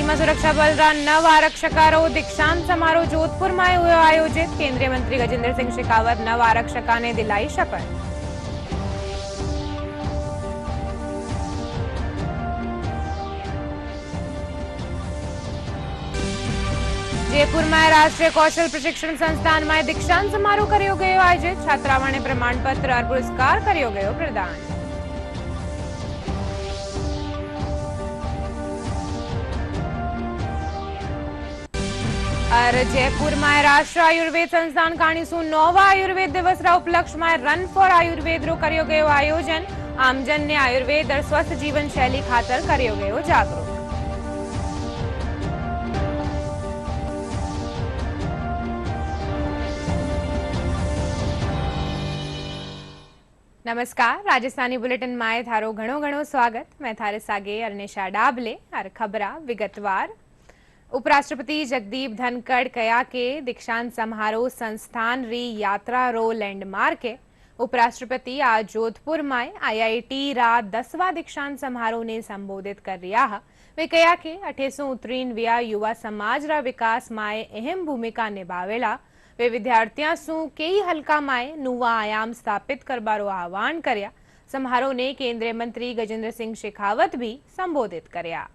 सीमा सुरक्षा बलरा नव आरक्षकारो दीक्षांत समारोह जोधपुर में हुयो आयोजित। केंद्रीय मंत्री गजेंद्र सिंह शेखावत नव आरक्षका ने दिलाई शपथ। जयपुर में राष्ट्रीय कौशल प्रशिक्षण संस्थान में दीक्षांत समारोह कर्यो गयो आयोजित। छात्राओं प्रमाणपत्र और पुरस्कार कर्यो गयो प्रदान। और जयपुर में राष्ट्रीय आयुर्वेद संस्थान काणीसू नौवा आयुर्वेद दिवस रा उपलक्ष्य में रन फॉर आयुर्वेद रो कर्यो गयो आयोजन। आमजन ने आयुर्वेद और स्वस्थ जीवन शैली खातर कर्यो गयो जागरूक। नमस्कार, राजस्थानी बुलेटिन में थारो घणो घणो स्वागत। मैं थारे सागे अरनेशा डाबले और खबरा विगतवार। उपराष्ट्रपति जगदीप धनखड़ कया के दीक्षांत समारोह संस्थान री यात्रा रो लैंडमार्क है। उपराष्ट्रपति आज जोधपुर में IIT रा 10वां दीक्षांत समारोह ने संबोधित कर रिया है। वे कया के 1893 युवा समाज रा विकास में अहम भूमिका निभावेला। वे विद्यार्थियों सु कई हलका में नुवा आयाम स्थापित करबारो आह्वान कर्या। समारोह ने केंद्रीय मंत्री गजेंद्र सिंह शेखावत भी संबोधित कर्या।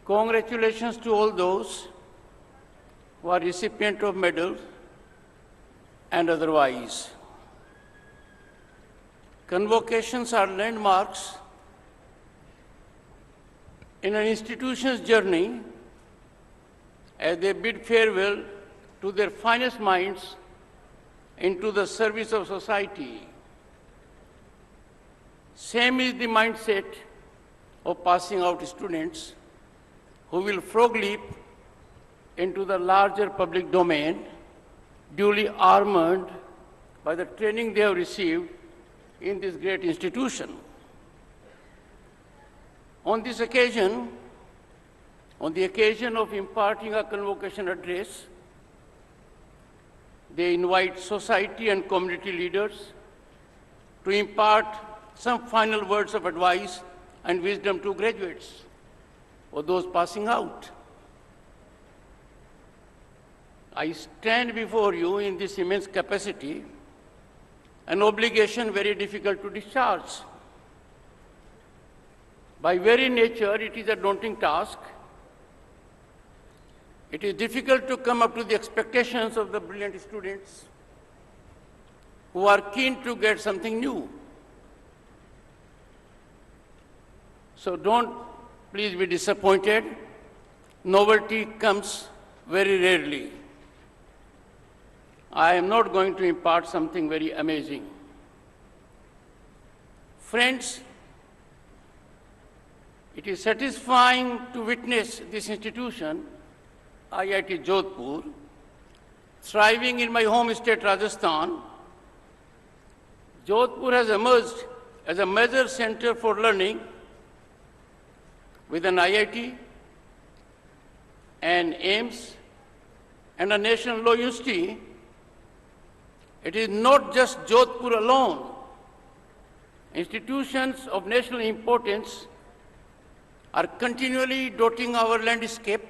Congratulations to all those who are recipients of medals and otherwise. Convocations are landmarks in an institution's journey as they bid farewell to their finest minds into the service of society. Same is the mindset of passing out students who will frog leap into the larger public domain, duly armored by the training they have received in this great institution. On the occasion of imparting a convocation address, they invite society and community leaders to impart some final words of advice and wisdom to graduates or those passing out. I stand before you in this immense capacity, an obligation very difficult to discharge. By very nature, it is a daunting task. It is difficult to come up to the expectations of the brilliant students who are keen to get something new. So don't please be disappointed. Novelty comes very rarely. I am not going to impart something very amazing. Friends, it is satisfying to witness this institution, IIT Jodhpur, thriving in my home state Rajasthan. Jodhpur has emerged as a major center for learning with an IIT, an AIIMS, and a national law university. It is not just Jodhpur alone. Institutions of national importance are continually dotting our landscape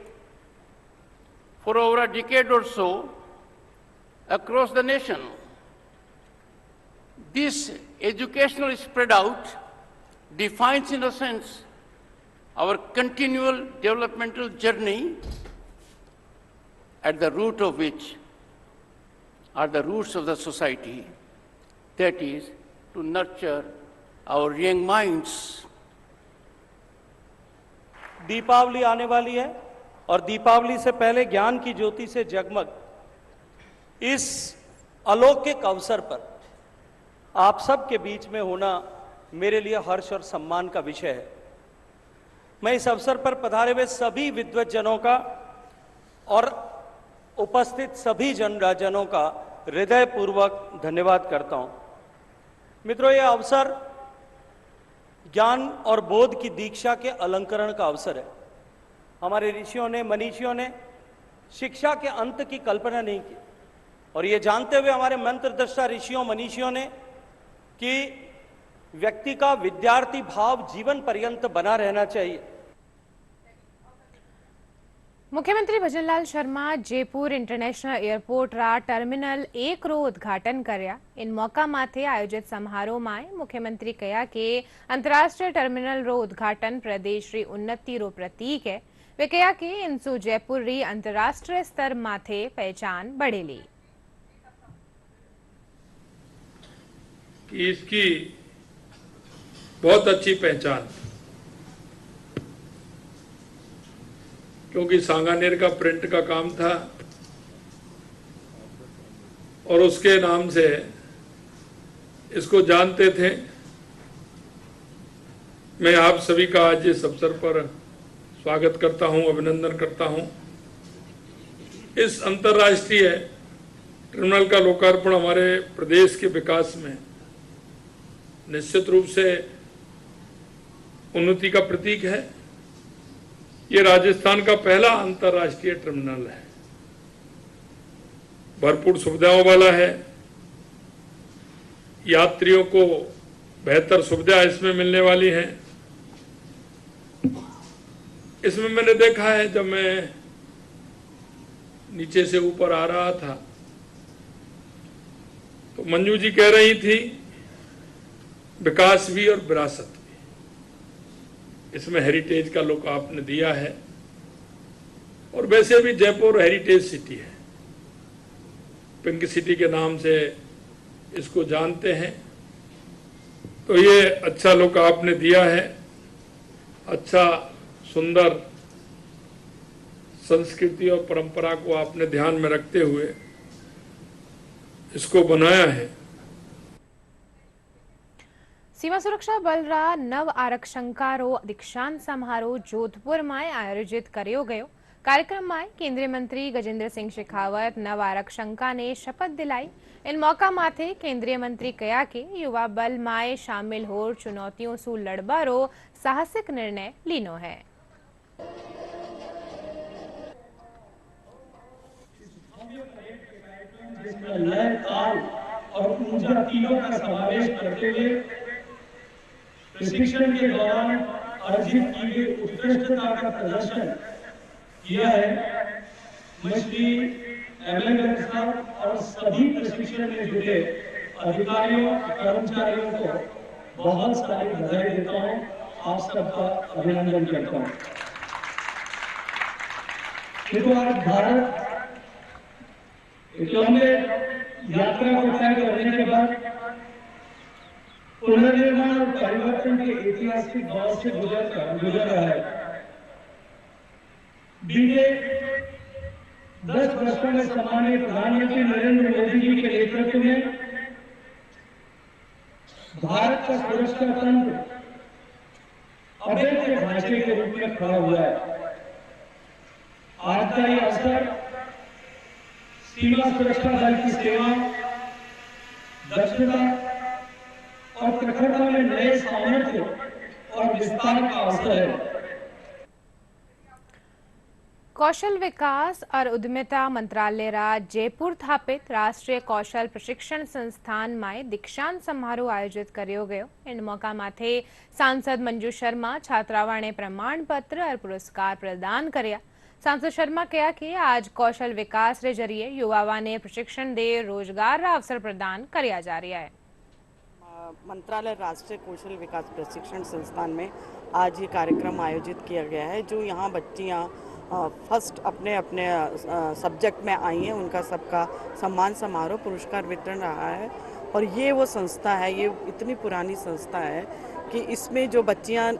for over a decade or so across the nation. This educational spread out defines, in a sense, our continual developmental journey, at the root of which are the roots of the society, that is, to nurture our young minds. Deepawali आने वाली है और दीपावली से पहले ज्ञान की ज्योति से जगमग इस अलौकिक अवसर पर आप सबके बीच में होना मेरे लिए हर्ष और सम्मान का विषय है। मैं इस अवसर पर पधारे हुए सभी विद्वज्जनों का और उपस्थित सभी जनों का हृदयपूर्वक धन्यवाद करता हूं। मित्रों, यह अवसर ज्ञान और बोध की दीक्षा के अलंकरण का अवसर है। हमारे ऋषियों ने, मनीषियों ने शिक्षा के अंत की कल्पना नहीं की और ये जानते हुए हमारे मंत्र दृष्टा ऋषियों, मनीषियों ने कि व्यक्ति का विद्यार्थी भाव जीवन पर्यंत बना रहना चाहिए। मुख्यमंत्री भजनलाल शर्मा जयपुर इंटरनेशनल एयरपोर्ट रा टर्मिनल 1 रो उद्घाटन कर्या। इन मौका माथे आयोजित समारोह में मुख्यमंत्री कहा कि अंतर्राष्ट्रीय टर्मिनल रो उद्घाटन प्रदेश री उन्नति रो प्रतीक है। वे कहा कि इनसु जयपुर री अंतर्राष्ट्रीय स्तर माथे पहचान बढ़ेली। कि इसकी बहुत अच्छी पहचान, क्योंकि सांगानेर का प्रिंट का काम था और उसके नाम से इसको जानते थे। मैं आप सभी का आज इस अवसर पर स्वागत करता हूं, अभिनंदन करता हूं। इस अंतर्राष्ट्रीय टर्मिनल का लोकार्पण हमारे प्रदेश के विकास में निश्चित रूप से उन्नति का प्रतीक है। ये राजस्थान का पहला अंतर्राष्ट्रीय टर्मिनल है, भरपूर सुविधाओं वाला है। यात्रियों को बेहतर सुविधा इसमें मिलने वाली है। इसमें मैंने देखा है, जब मैं नीचे से ऊपर आ रहा था तो मंजू जी कह रही थी विकास भी और विरासत भी। इसमें हेरिटेज का लोग आपने दिया है, और वैसे भी जयपुर हेरिटेज सिटी है, पिंक सिटी के नाम से इसको जानते हैं। तो ये अच्छा लोग आपने दिया है, अच्छा सुंदर संस्कृति और परंपरा को आपने ध्यान में रखते हुए इसको बनाया है। सीमा सुरक्षा बल रा नव आरक्षंका रो दीक्षांत समारोह जोधपुर में आयोजित कर्यो गयो। कार्यक्रम में केंद्रीय मंत्री गजेंद्र सिंह शेखावत नव आरक्षंका ने शपथ दिलाई। इन मौका माथे केंद्रीय मंत्री कहा कि युवा बल में शामिल होर चुनौतियों सु लड़बा रो साहसिक निर्णय लीनो है। लय, ताल और ऊर्जा तीनों का समावेश करते हुए प्रशिक्षण के दौरान अर्जित की गई उत्कृष्टता का प्रदर्शन किया है। मैं श्री एमएल साहब और सभी प्रशिक्षण में जुटे अधिकारियों कर्मचारियों को बहुत सारी बधाई देता हूँ, आप सबका अभिनंदन करता हूँ। देखो, आज भारत एक लंबे यात्रा को तय करने के बाद पुनर्निर्माण और परिवर्तन के ऐतिहासिक दौर से गुजर रहा है। बीते 10 वर्षों में सम्मानीय प्रधानमंत्री नरेंद्र मोदी जी के नेतृत्व में भारत का सुरक्षा तंत्र अभेद्य ढांचे के रूप में खड़ा हुआ है। आज का ये अवसर सीमा सुरक्षा बल की सेवा, दक्षता और प्रखरता में नए सामर्थ्य और विस्तार का अवसर है। कौशल विकास और उद्यमिता मंत्रालय रा जयपुर स्थापित राष्ट्रीय कौशल प्रशिक्षण संस्थान में दीक्षांत समारोह आयोजित कर्यो गयो। इन मौका माथे सांसद मंजू शर्मा छात्रावाने प्रमाण पत्र और पुरस्कार प्रदान कर्या। सांसद शर्मा कहा कि आज कौशल विकास रे जरिए युवाओं ने प्रशिक्षण दे रोजगार रा अवसर प्रदान कर्या जा रहा है। मंत्रालय राष्ट्रीय कौशल विकास प्रशिक्षण संस्थान में आज ये कार्यक्रम आयोजित किया गया है। जो यहाँ बच्चियाँ फर्स्ट अपने अपने सब्जेक्ट में आई हैं, उनका सबका सम्मान समारोह पुरस्कार वितरण रहा है। और ये वो संस्था है, ये इतनी पुरानी संस्था है कि इसमें जो बच्चियाँ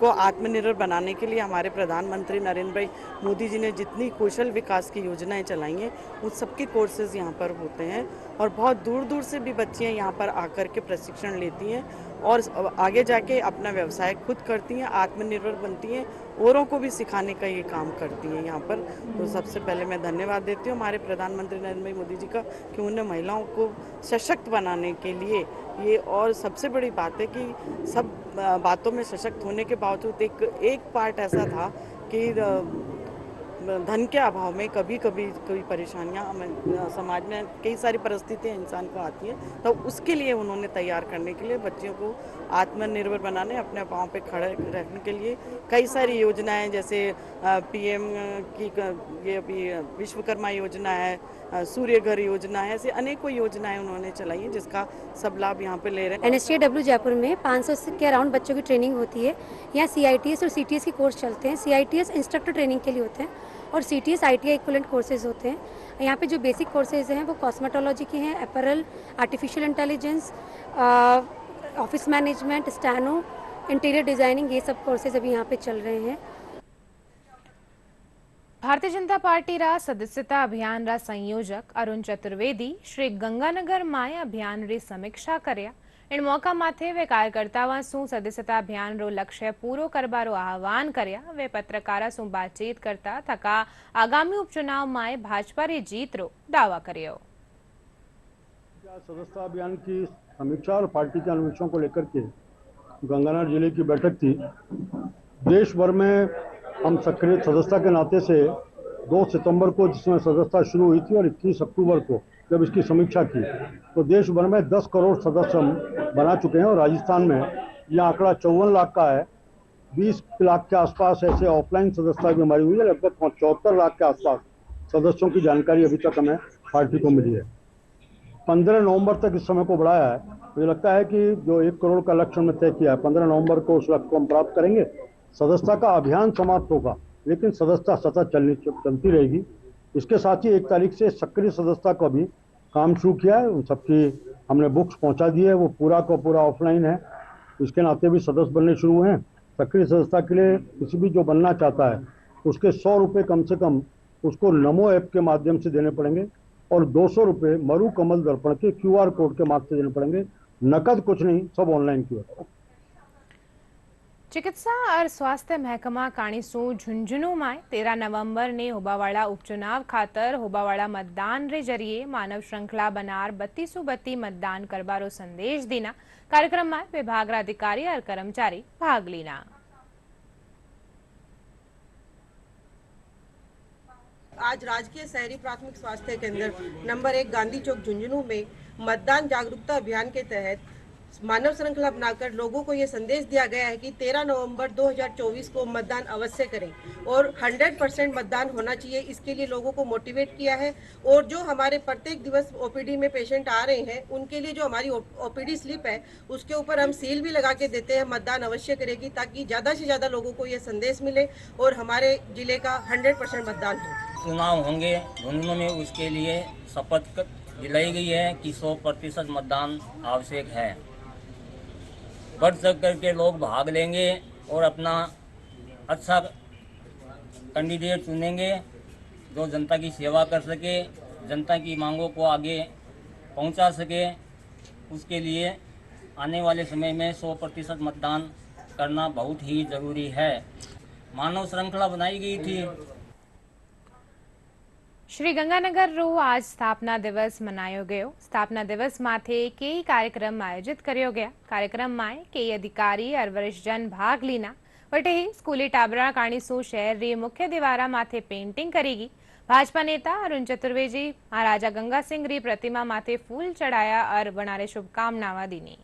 को आत्मनिर्भर बनाने के लिए हमारे प्रधानमंत्री नरेंद्र भाई मोदी जी ने जितनी कौशल विकास की योजनाएं चलाई हैं, उन सबके कोर्सेज यहाँ पर होते हैं। और बहुत दूर दूर से भी बच्चियाँ यहाँ पर आकर के प्रशिक्षण लेती हैं और आगे जाके अपना व्यवसाय खुद करती हैं, आत्मनिर्भर बनती हैं, औरों को भी सिखाने का ये काम करती हैं यहाँ पर। तो सबसे पहले मैं धन्यवाद देती हूँ हमारे प्रधानमंत्री नरेंद्र भाई मोदी जी का कि उन्होंने महिलाओं को सशक्त बनाने के लिए ये, और सबसे बड़ी बात है कि सब बातों में सशक्त होने के बावजूद एक पार्ट ऐसा था कि धन के अभाव में कभी कभी कोई परेशानियां समाज में कई सारी परिस्थितियां इंसान को आती हैं, तो उसके लिए उन्होंने तैयार करने के लिए बच्चियों को आत्मनिर्भर बनाने, अपने पाँव पे खड़े रखने के लिए कई सारी योजनाएं, जैसे पीएम की ये अभी विश्वकर्मा योजना है, सूर्य घर योजना है, ऐसे अनेकों योजनाएं उन्होंने चलाई हैं जिसका सब लाभ यहाँ पे ले रहे हैं। NSTW जयपुर में 500 के अराउंड बच्चों की ट्रेनिंग होती है। यहाँ CITS और CTS के कोर्स चलते हैं। CITS इंस्ट्रक्टर ट्रेनिंग के लिए होते हैं और CTS ITI इक्विवेलेंट कोर्सेज होते हैं। यहाँ पे जो बेसिक कोर्सेज हैं वो कॉस्मेटोलॉजी के हैं, apparel, artificial intelligence, office management, steno, interior designing, ये सब कोर्सेज अभी यहाँ पे चल रहे हैं। भारतीय जनता पार्टी रा सदस्यता अभियान रा संयोजक अरुण चतुर्वेदी श्री गंगानगर माय अभियान री समीक्षा कर्या। इन मौका माथे वे कार्यकर्ताओं सु सदस्यता अभियान रो लक्ष्य पूरो करबारो आह्वान कर्या। वे पत्रकारा सु बातचीत करता थका आगामी उपचुनाव माय भाजपा री जीत रो दावा कर्यो। सदस्यता अभियान की समीक्षा और पार्टी के अन्वेषणों को लेकर के गंगानगर जिले की बैठक थी। देश भर में हम सक्रिय सदस्यता के नाते से 2 सितंबर को जिसमें सदस्यता शुरू हुई थी और 21 अक्टूबर को जब इसकी समीक्षा की तो देश भर में 10 करोड़ सदस्य हम बना चुके हैं और राजस्थान में यह आंकड़ा 54 लाख का है। 20 लाख के आसपास ऐसे ऑफलाइन सदस्यता भी हमारी हुई है। लगभग 74 लाख के आसपास सदस्यों की जानकारी अभी तक हमें पार्टी को मिली है। 15 नवंबर तक इस समय को बढ़ाया है। मुझे लगता है कि जो 1 करोड़ का लक्ष्य हमने तय किया है, 15 नवंबर को उस लक्ष्य को हम प्राप्त करेंगे। सदस्यता का अभियान समाप्त होगा लेकिन सदस्यता सतत चलती रहेगी। इसके साथ ही 1 तारीख से सक्रिय सदस्यता का भी काम शुरू किया है। उन सबकी हमने बुक्स पहुंचा दी है, वो पूरा का पूरा ऑफलाइन है। इसके नाते भी सदस्य बनने शुरू हुए हैं। सक्रिय सदस्यता के लिए किसी भी जो बनना चाहता है उसके 100 रुपये कम से कम उसको नमो ऐप के माध्यम से देने पड़ेंगे और 200 रुपये मरु कमल दर्पण के QR कोड के माध्यम से देने पड़ेंगे। नकद कुछ नहीं, सब ऑनलाइन की होता है। चिकित्सा और स्वास्थ्य महकमा काणीसू झुंझुनू में 13 नवंबर ने होबावाड़ा उपचुनाव खातर होबावाड़ा मतदान रे जरिए मानव श्रृंखला बनार 32 मतदान करबारो संदेश दीना। कार्यक्रम में विभाग अधिकारी और कर्मचारी भाग लीना। आज राजकीय शहरी प्राथमिक स्वास्थ्य केंद्र नंबर 1 गांधी चौक झुंझुनू में मतदान जागरूकता अभियान के तहत मानव श्रृंखला बनाकर लोगों को ये संदेश दिया गया है कि 13 नवंबर 2024 को मतदान अवश्य करें और 100% मतदान होना चाहिए। इसके लिए लोगों को मोटिवेट किया है और जो हमारे प्रत्येक दिवस OPD में पेशेंट आ रहे हैं उनके लिए जो हमारी OPD स्लिप है उसके ऊपर हम सील भी लगा के देते हैं, मतदान अवश्य करेगी, ताकि ज़्यादा से ज़्यादा लोगों को ये संदेश मिले और हमारे जिले का 100% मतदान हो। चुनाव होंगे झुंझुनू में, उसके लिए शपथ दिलाई गई है कि 100% मतदान आवश्यक है। बढ़ चढ़ करके लोग भाग लेंगे और अपना अच्छा कैंडिडेट चुनेंगे जो जनता की सेवा कर सके, जनता की मांगों को आगे पहुंचा सके। उसके लिए आने वाले समय में 100% मतदान करना बहुत ही जरूरी है। मानव श्रृंखला बनाई गई थी। श्री गंगानगर रो आज स्थापना दिवस मनायो गयो। स्थापना दिवस माथे कई कार्यक्रम आयोजित कर्यो गया। कार्यक्रम में कई अधिकारी और वरिष्ठ जन भाग लीना। वटे ही स्कूली टाबरा काणीसू शहर री मुख्य दीवारा माथे पेंटिंग करेगी। भाजपा नेता अरुण चतुर्वेदी महाराजा गंगा सिंह री प्रतिमा माथे फूल चढ़ाया और बनारे शुभकामनाएं दीनी।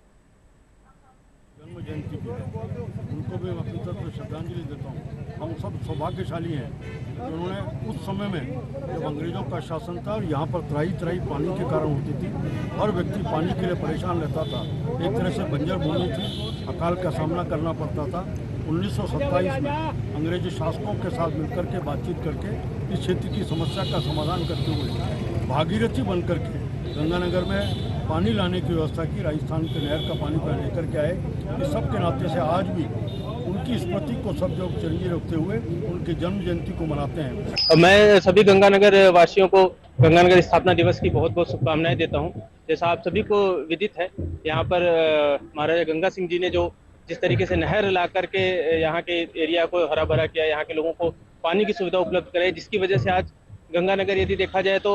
जन्म जयंती उनको भी अपनी तरफ से श्रद्धांजलि देता हूँ। हम सब सौभाग्यशाली हैं। उन्होंने उस समय में जब अंग्रेजों का शासन था और यहाँ पर त्राही पानी के कारण होती थी, हर व्यक्ति पानी के लिए परेशान रहता था। एक तरह से बंजर भूमि थी, अकाल का सामना करना पड़ता था। 1927 में अंग्रेजी शासकों के साथ मिलकर के बातचीत करके इस क्षेत्र की समस्या का समाधान करते हुए भागीरथी बन करके गंगानगर में पानी लाने की व्यवस्था की। राजस्थान के नहर का पानी पर लेकर के आए। इस सब के नाते से आज भी उनकी स्मृति को सब लोग चिरंजीव रखते हुए उनके जन्म जयंती को मनाते हैं। मैं सभी गंगानगर वासियों को गंगानगर स्थापना दिवस की बहुत बहुत शुभकामनाएं देता हूं। जैसा आप सभी को विदित है, यहाँ पर महाराजा गंगा सिंह जी ने जो जिस तरीके से नहर ला करके यहाँ के एरिया को हरा भरा किया, यहाँ के लोगों को पानी की सुविधा उपलब्ध कराई, जिसकी वजह से आज गंगानगर यदि देखा जाए तो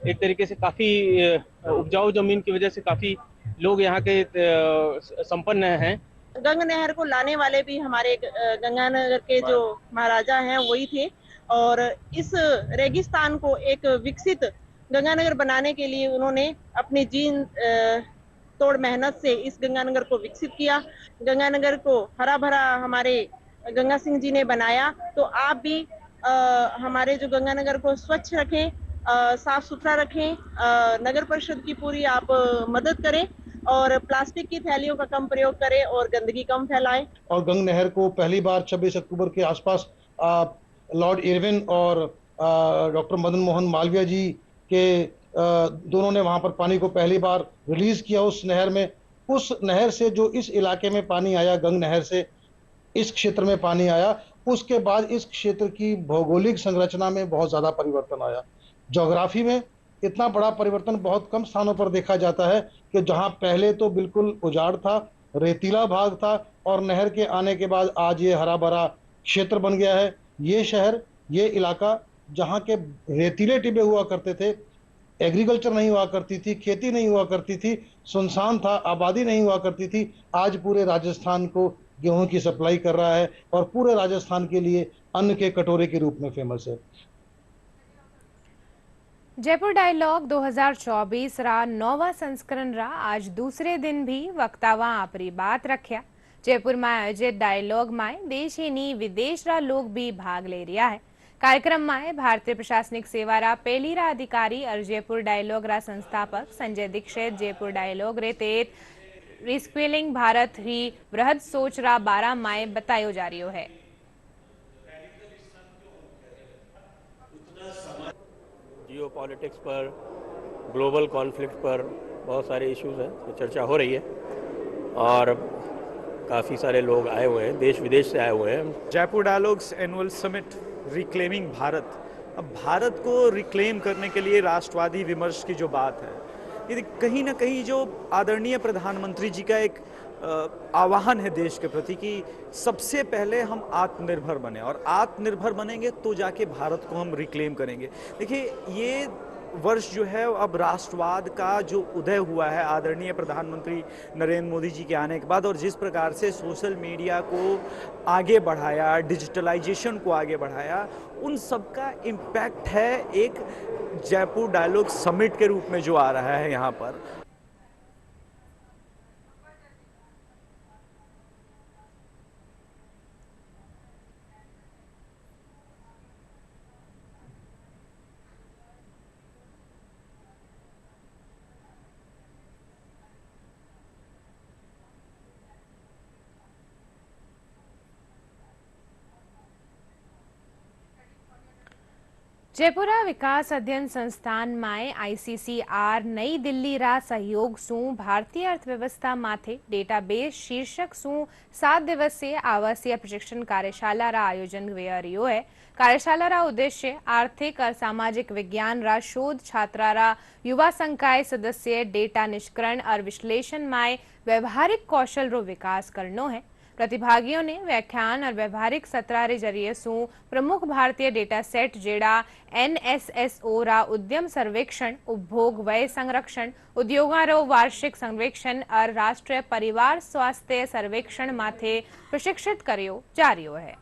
एक तरीके से काफी उपजाऊ जमीन की वजह से काफी लोग यहाँ के संपन्न हैं। गंगा नहर को लाने वाले भी हमारे गंगानगर के जो महाराजा हैं वही थे और इस रेगिस्तान को एक विकसित गंगानगर बनाने के लिए उन्होंने अपनी जीन तोड़ मेहनत से इस गंगानगर को विकसित किया। गंगानगर को हरा भरा हमारे गंगा सिंह जी ने बनाया। तो आप भी हमारे जो गंगानगर को स्वच्छ रखें, साफ सुथरा रखें, नगर परिषद की पूरी आप मदद करें और प्लास्टिक की थैलियों का कम प्रयोग करें और गंदगी कम फैलाएं। और गंग नहर को पहली बार 26 अक्टूबर के आसपास लॉर्ड इरविन और डॉक्टर मदन मोहन मालवीय जी के दोनों ने वहां पर पानी को पहली बार रिलीज किया उस नहर में। उस नहर से जो इस इलाके में पानी आया, गंग नहर से इस क्षेत्र में पानी आया, उसके बाद इस क्षेत्र की भौगोलिक संरचना में बहुत ज्यादा परिवर्तन आया। ज्योग्राफी में इतना बड़ा परिवर्तन बहुत कम स्थानों पर देखा जाता है कि जहां पहले तो बिल्कुल उजाड़ था, रेतीला भाग था, और नहर के आने के बाद आज ये हरा भरा क्षेत्र बन गया है। ये शहर, ये इलाका जहां के रेतीले टिब्बे हुआ करते थे, एग्रीकल्चर नहीं हुआ करती थी, खेती नहीं हुआ करती थी, सुनसान था, आबादी नहीं हुआ करती थी, आज पूरे राजस्थान को गेहूं की सप्लाई कर रहा है और पूरे राजस्थान के लिए अन्न के कटोरे के रूप में फेमस है। जयपुर डायलॉग 2024 रा 9वां संस्करण रा आज दूसरे दिन भी वक्तावा आपरी बात रख्या। जयपुर में आयोजित डायलॉग में देश ही नहीं विदेश रा लोग भी भाग ले रिया है। कार्यक्रम में भारतीय प्रशासनिक सेवा रा पहली रा अधिकारी और जयपुर डायलॉग रा संस्थापक संजय दीक्षित जयपुर डायलॉग रे तेत रिस्क्वेलिंग भारत ही बृहद सोच रा 12 माय बतायो जा रही है। जियो पॉलिटिक्स पर, ग्लोबल कॉन्फ्लिक्ट पर बहुत सारे इश्यूज हैं, तो चर्चा हो रही है और काफ़ी सारे लोग आए हुए हैं, देश विदेश से आए हुए हैं। Jaipur dialogues annual summit reclaiming Bharat, अब भारत को रिक्लेम करने के लिए राष्ट्रवादी विमर्श की जो बात है, ये कहीं ना कहीं जो आदरणीय प्रधानमंत्री जी का एक आह्वान है देश के प्रति कि सबसे पहले हम आत्मनिर्भर बने और आत्मनिर्भर बनेंगे तो जाके भारत को हम रिक्लेम करेंगे। देखिए, ये वर्ष जो है अब राष्ट्रवाद का जो उदय हुआ है आदरणीय प्रधानमंत्री नरेंद्र मोदी जी के आने के बाद, और जिस प्रकार से सोशल मीडिया को आगे बढ़ाया, डिजिटलाइजेशन को आगे बढ़ाया, उन सब का इम्पैक्ट है एक जयपुर डायलॉग समिट के रूप में जो आ रहा है यहाँ पर। जयपुरा विकास अध्ययन संस्थान में ICCR नई दिल्ली रा सहयोग सु भारतीय अर्थव्यवस्था माथे डेटाबेस शीर्षक सु 7 दिवसीय आवासीय प्रशिक्षण कार्यशाला रा आयोजन हुआ रियो है। कार्यशाला रा उद्देश्य आर्थिक और सामाजिक विज्ञान रा शोध छात्रा रा युवा संकाय सदस्य डेटा निष्करण और विश्लेषण में व्यवहारिक कौशल रो विकास करनो है। प्रतिभागियों ने व्याख्यान और व्यवहारिक सत्र रे जरिए सु प्रमुख भारतीय डेटा सेट जेड़ा NSSO रा उद्यम सर्वेक्षण, उपभोग व्यय संरक्षण, उद्योगा रो वार्षिक सर्वेक्षण और राष्ट्रीय परिवार स्वास्थ्य सर्वेक्षण माथे प्रशिक्षित करियो जा रियो है।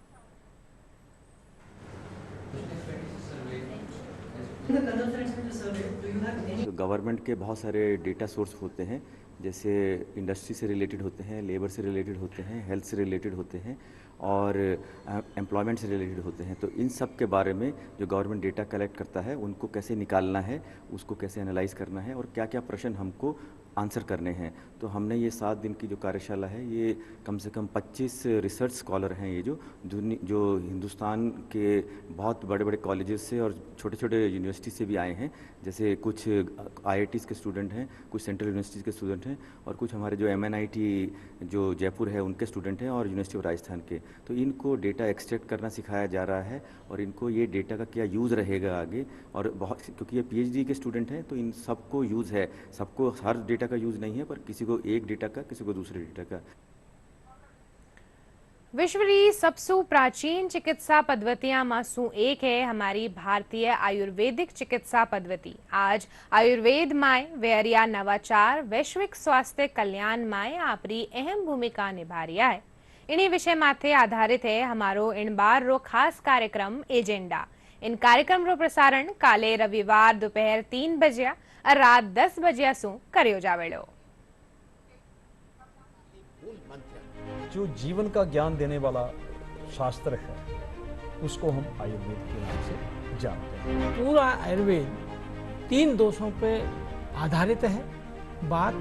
गवर्नमेंट के बहुत सारे डेटा सोर्स होते हैं, जैसे इंडस्ट्री से रिलेटेड होते हैं, लेबर से रिलेटेड होते हैं, हेल्थ से रिलेटेड होते हैं और एम्प्लॉयमेंट से रिलेटेड होते हैं। तो इन सब के बारे में जो गवर्नमेंट डेटा कलेक्ट करता है, उनको कैसे निकालना है, उसको कैसे एनालाइज करना है और क्या क्या प्रश्न हमको आंसर करने हैं। तो हमने ये 7 दिन की जो कार्यशाला है, ये कम से कम 25 रिसर्च स्कॉलर हैं, ये जो हिंदुस्तान के बहुत बड़े बड़े कॉलेजेस से और छोटे छोटे यूनिवर्सिटी से भी आए हैं। जैसे कुछ IITs के स्टूडेंट हैं, कुछ सेंट्रल यूनिवर्सिटीज़ के स्टूडेंट हैं और कुछ हमारे जो MNIT जो जयपुर है उनके स्टूडेंट हैं और यूनिवर्सिटी ऑफ राजस्थान के। तो इनको डेटा एक्सट्रैक्ट करना सिखाया जा रहा है और इनको ये डेटा का क्या यूज़ रहेगा आगे, और बहुत क्योंकि ये PhD के स्टूडेंट हैं तो इन सबको यूज़ है, सबको हर डेटा का यूज़ नहीं है, पर किसी को एक डेटा का, किसी को दूसरे डेटा का। विश्व की सबसे प्राचीन चिकित्सा पद्धतियां मासू एक है हमारी भारतीय आयुर्वेदिक चिकित्सा पद्धति। आज आयुर्वेद में वेरिया नवाचार वैश्विक स्वास्थ्य कल्याण में आपरी अहम भूमिका निभा रहा है। इन्हीं विषय माथे आधारित है हमारो इन बार रो खास कार्यक्रम एजेंडा। इन कार्यक्रमों प्रसारण काले रविवार दोपहर 3 बजे और रात 10 बजे सु कर्यो जावेड़ो। जो जीवन का ज्ञान देने वाला शास्त्र है उसको हम आयुर्वेद के नाम से जानते हैं। पूरा आयुर्वेद 3 दोषों पे आधारित है, वात,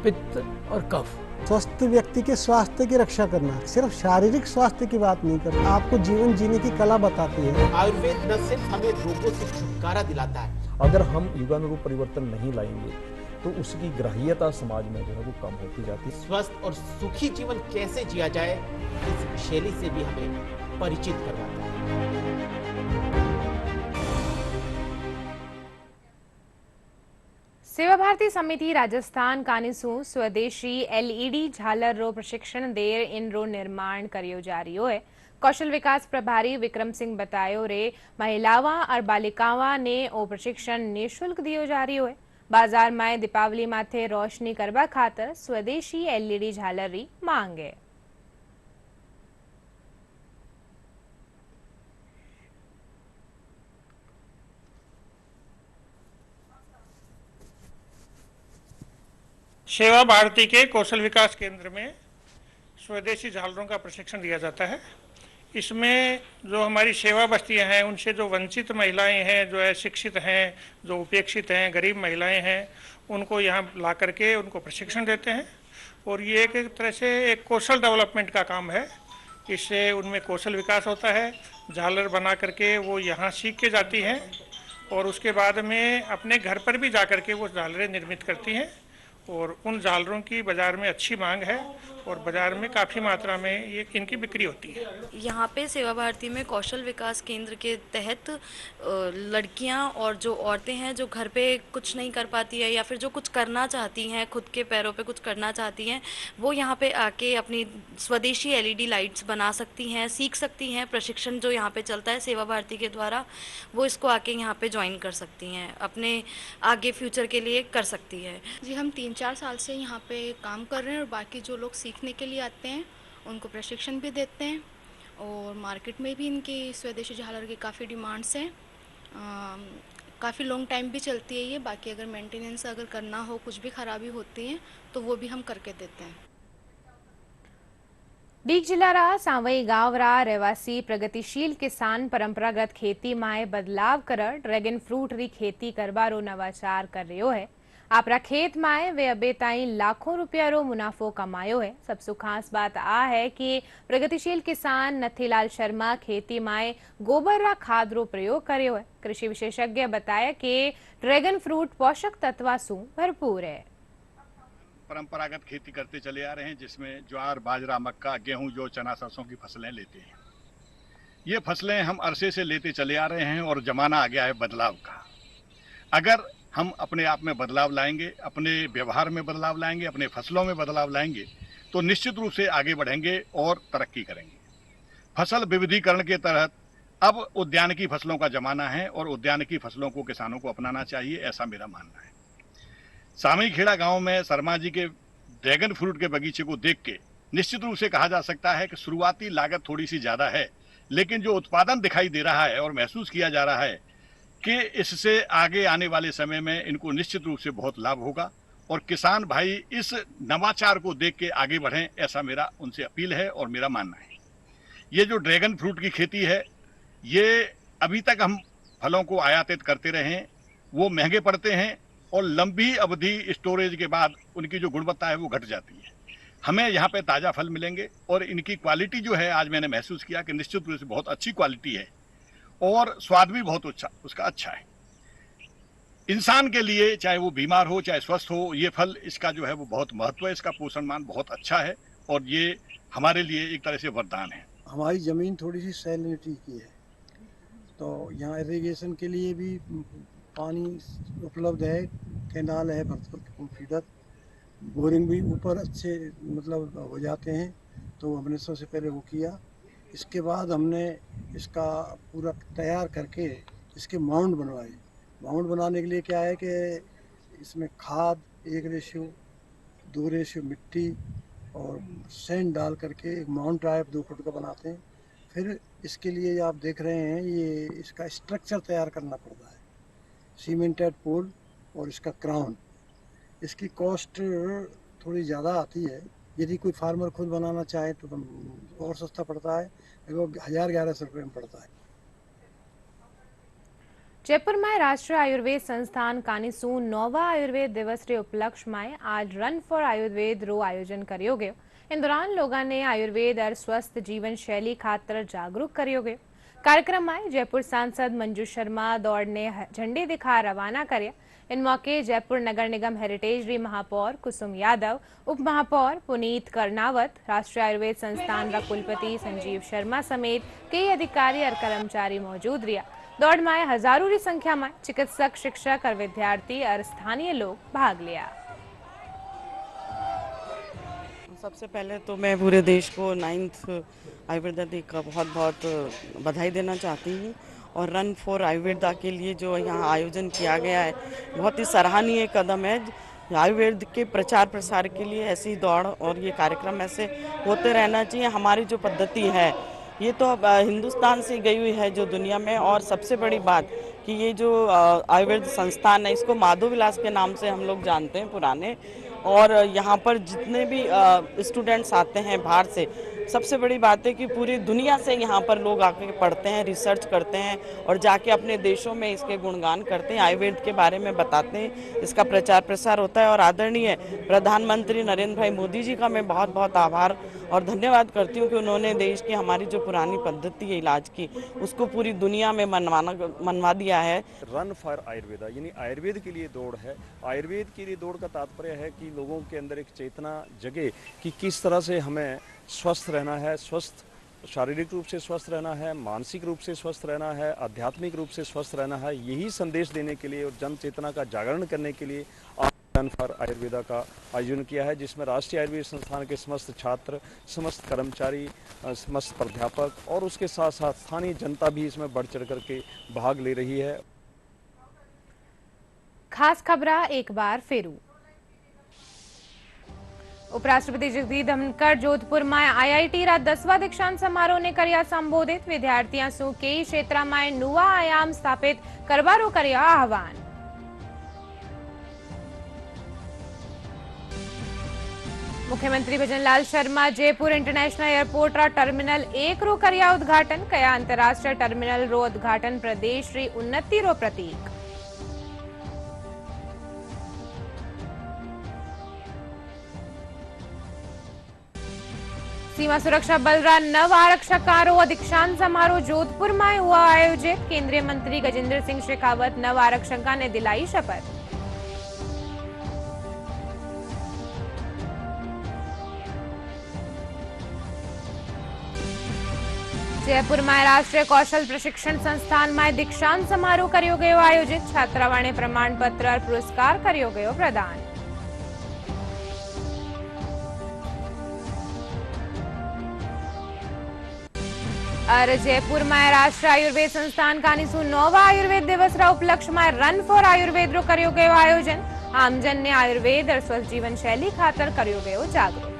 पित्त और कफ। स्वस्थ व्यक्ति के स्वास्थ्य की रक्षा करना, सिर्फ शारीरिक स्वास्थ्य की बात नहीं करना, आपको जीवन जीने की कला बताती है। आयुर्वेद न सिर्फ हमें रोगों से छुटकारा दिलाता है। अगर हम युगानुरूप परिवर्तन नहीं लाएंगे तो उसकी ग्राह्यता समाज में जो है वो कम होती जाती है। स्वस्थ और सुखी जीवन कैसे जिया जाए इस शैली से भी हमें परिचित करवाता है। सेवा भारती समिति राजस्थान कानिसू स्वदेशी एलईडी झालर रो प्रशिक्षण देर इन रो निर्माण करियो जा रही है। कौशल विकास प्रभारी विक्रम सिंह बतायो रे महिलावा और बालिकावा ने ओ प्रशिक्षण निःशुल्क दियो जा रही है। बाजार में दीपावली माथे रोशनी करवा खातर स्वदेशी एलईडी झालर री मांग है। सेवा भारती के कौशल विकास केंद्र में स्वदेशी झालरों का प्रशिक्षण दिया जाता है। इसमें जो हमारी सेवा बस्तियां हैं, उनसे जो वंचित महिलाएं हैं, जो अशिक्षित हैं, जो उपेक्षित हैं, गरीब महिलाएं हैं, उनको यहाँ ला करके उनको प्रशिक्षण देते हैं। और ये एक तरह से एक कौशल डेवलपमेंट का काम है। इससे उनमें कौशल विकास होता है। झालर बना करके वो यहाँ सीख के जाती हैं और उसके बाद में अपने घर पर भी जा करके वो झालरें निर्मित करती हैं। और उन झालरों की बाज़ार में अच्छी मांग है और बाज़ार में काफ़ी मात्रा में ये इनकी बिक्री होती है। यहाँ पे सेवा भारती में कौशल विकास केंद्र के तहत लड़कियाँ और जो औरतें हैं जो घर पे कुछ नहीं कर पाती है या फिर जो कुछ करना चाहती हैं, खुद के पैरों पे कुछ करना चाहती हैं, वो यहाँ पे आके अपनी स्वदेशी एलईडी लाइट्स बना सकती हैं, सीख सकती हैं। प्रशिक्षण जो यहाँ पे चलता है सेवा भारती के द्वारा, वो इसको आके यहाँ पे ज्वाइन कर सकती हैं, अपने आगे फ्यूचर के लिए कर सकती है। जी, हम 3-4 साल से यहाँ पे काम कर रहे हैं और बाकी जो लोग सीखने के लिए आते हैं उनको प्रशिक्षण भी देते हैं। और मार्केट में भी इनकी स्वदेशी झालर की काफ़ी डिमांड्स हैं। काफ़ी लॉन्ग टाइम भी चलती है ये। बाकी अगर मेंटेनेंस अगर करना हो, कुछ भी खराबी होती है तो वो भी हम करके देते हैं। डीग जिला सांवई गांव रहवासी प्रगतिशील किसान परंपरागत खेती में बदलाव कर ड्रैगन फ्रूट री खेती करवारो नवाचार कर रहो है। आपरा खेत में वे अबे ताई लाखों रुपया रो मुनाफो कमायो है। सबसे खास बात आ है कि प्रगतिशील किसान नथीलाल शर्मा खेती में गोबर रा खाद रो प्रयोग कर्यो है। कृषि विशेषज्ञ बताया कि ड्रैगन फ्रूट पोषक तत्व से भरपूर है। परंपरागत खेती करते चले आ रहे हैं जिसमें ज्वार, बाजरा, मक्का, गेहूं, जौ, चना, सरसों की फसलें लेते हैं। ये फसलें हम अरसे से लेते चले आ रहे हैं और जमाना आ गया है बदलाव का। अगर हम अपने आप में बदलाव लाएंगे, अपने व्यवहार में बदलाव लाएंगे, अपने फसलों में बदलाव लाएंगे तो निश्चित रूप से आगे बढ़ेंगे और तरक्की करेंगे। फसल विविधीकरण के तहत अब उद्यानिकी फसलों का जमाना है और उद्यानिकी फसलों को किसानों को अपनाना चाहिए, ऐसा मेरा मानना है। सामई खेड़ा गांव में शर्मा जी के ड्रैगन फ्रूट के बगीचे को देख के निश्चित रूप से कहा जा सकता है कि शुरुआती लागत थोड़ी सी ज़्यादा है, लेकिन जो उत्पादन दिखाई दे रहा है और महसूस किया जा रहा है कि इससे आगे आने वाले समय में इनको निश्चित रूप से बहुत लाभ होगा और किसान भाई इस नवाचार को देख के आगे बढ़ें, ऐसा मेरा उनसे अपील है और मेरा मानना है। ये जो ड्रैगन फ्रूट की खेती है, ये अभी तक हम फलों को आयातित करते रहे हैं, वो महंगे पड़ते हैं और लंबी अवधि स्टोरेज के बाद उनकी जो गुणवत्ता है वो घट जाती है। हमें यहाँ पे ताज़ा फल मिलेंगे और इनकी क्वालिटी जो है आज मैंने महसूस किया कि निश्चित रूप से बहुत अच्छी क्वालिटी है और स्वाद भी बहुत उसका अच्छा है। इंसान के लिए चाहे वो बीमार हो चाहे स्वस्थ हो, ये फल इसका जो है वो बहुत महत्व है, इसका पोषण मान बहुत अच्छा है और ये हमारे लिए एक तरह से वरदान है। हमारी ज़मीन थोड़ी सी सैलिनिटी की है तो यहाँ इरिगेशन के लिए भी पानी उपलब्ध है, कैनाल है, भरतपुर फीडर, बोरिंग भी ऊपर अच्छे मतलब हो जाते हैं, तो हमने सबसे पहले वो किया। इसके बाद हमने इसका पूरा तैयार करके इसके माउंट बनवाए। माउंट बनाने के लिए क्या है कि इसमें खाद 1:2 मिट्टी और सैंड डाल करके एक माउंट टाइप 2 फुट का बनाते हैं। फिर इसके लिए आप देख रहे हैं ये इसका स्ट्रक्चर तैयार करना पड़ता है, सीमेंटेड पोल और इसका क्राउन। इसकी कॉस्ट थोड़ी ज़्यादा आती है, यदि कोई फार्मर खुद बनाना चाहे तो और सस्ता पड़ता है, वो 1000-1100 रुपये में पड़ता है। जयपुर में राष्ट्रीय आयुर्वेद संस्थान कानिसू 9वा आयुर्वेद दिवस के उपलक्ष्य में आज रन फॉर आयुर्वेद रो आयोजन करियो गयो। इन दौरान लोगों ने आयुर्वेद और स्वस्थ जीवन शैली खातर जागरूक करियो गयो। कार्यक्रम में जयपुर सांसद मंजू शर्मा दौड़ ने झंडे दिखा रवाना करे। इन मौके जयपुर नगर निगम हेरिटेज री महापौर कुसुम यादव, उप महापौर पुनीत कर्नावत, राष्ट्रीय आयुर्वेद संस्थान का कुलपति संजीव शर्मा समेत कई अधिकारी और कर्मचारी मौजूद रहा। दौड़ में हजारों की संख्या में चिकित्सक, शिक्षक और विद्यार्थी और स्थानीय लोग भाग लिया। सबसे पहले तो मैं पूरे देश को 9th आयुर्वेदा डे का बहुत बहुत बधाई देना चाहती हूँ और रन फॉर आयुर्वेदा के लिए जो यहाँ आयोजन किया गया है बहुत ही सराहनीय कदम है। आयुर्वेद के प्रचार प्रसार के लिए ऐसी दौड़ और ये कार्यक्रम ऐसे होते रहना चाहिए। हमारी जो पद्धति है ये तो हिंदुस्तान से गई हुई है जो दुनिया में, और सबसे बड़ी बात कि ये जो आयुर्वेद संस्थान है इसको माधव विलास के नाम से हम लोग जानते हैं पुराने, और यहाँ पर जितने भी स्टूडेंट्स आते हैं बाहर से, सबसे बड़ी बात है कि पूरी दुनिया से यहाँ पर लोग आके पढ़ते हैं, रिसर्च करते हैं और जाके अपने देशों में इसके गुणगान करते हैं, आयुर्वेद के बारे में बताते हैं, इसका प्रचार प्रसार होता है। और आदरणीय प्रधानमंत्री नरेंद्र भाई मोदी जी का मैं बहुत बहुत आभार और धन्यवाद करती हूँ कि उन्होंने देश की हमारी जो पुरानी पद्धति है इलाज की उसको पूरी दुनिया में मनवा दिया है। रन फॉर आयुर्वेदा यानी आयुर्वेद के लिए दौड़ है। आयुर्वेद के लिए दौड़ का तात्पर्य है कि लोगों के अंदर एक चेतना जगे कि किस तरह से हमें स्वस्थ रहना है, स्वस्थ शारीरिक रूप से स्वस्थ रहना है, मानसिक रूप से स्वस्थ रहना है, आध्यात्मिक रूप से स्वस्थ रहना है। यही संदेश देने के लिए और जन चेतना का जागरण करने के लिए रन फॉर आयुर्वेदा का आयोजन किया है, जिसमें राष्ट्रीय आयुर्वेद संस्थान के समस्त छात्र, समस्त कर्मचारी, समस्त प्राध्यापक और उसके साथ साथ स्थानीय जनता भी इसमें बढ़ चढ़ करके भाग ले रही है। खास खबरा एक बार फेरू। उपराष्ट्रपति जगदीप धनखड़ जोधपुर में आईआईटी रा 10वां दीक्षांत समारोह ने कर्या संबोधित। विद्यार्थियों सु कई क्षेत्र में नवा आयाम स्थापित करवारो कर्या आह्वान। मुख्यमंत्री भजनलाल शर्मा जयपुर इंटरनेशनल एयरपोर्ट रा टर्मिनल 1 रो कर्या उद्घाटन। कया अंतरराष्ट्रीय टर्मिनल रो उद्घाटन प्रदेश री उन्नति रो प्रतीक। सीमा सुरक्षा बल रा 9 आरक्षकों दीक्षांत समारोह जोधपुर में हुआ आयोजित। केंद्रीय मंत्री गजेंद्र सिंह शेखावत 9 आरक्षकों ने दिलाई शपथ। जयपुर में राष्ट्रीय कौशल प्रशिक्षण संस्थान में दीक्षांत समारोह करियो गयो आयोजित। छात्रावाने प्रमाण पत्र और पुरस्कार करियो गयो प्रदान। और जयपुर में राष्ट्रीय आयुर्वेद संस्थान कानिसू 9वा आयुर्वेद दिवस रा उपलक्ष्य में रन फॉर आयुर्वेद रो करियो गयो आयोजन। आमजन ने आयुर्वेद और स्वस्थ जीवन शैली खातर करियो गयो जागरूक।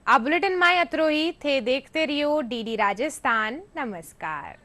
आ बुलेटिन में अतरो ही थे। देखते रहियो डीडी राजस्थान। नमस्कार।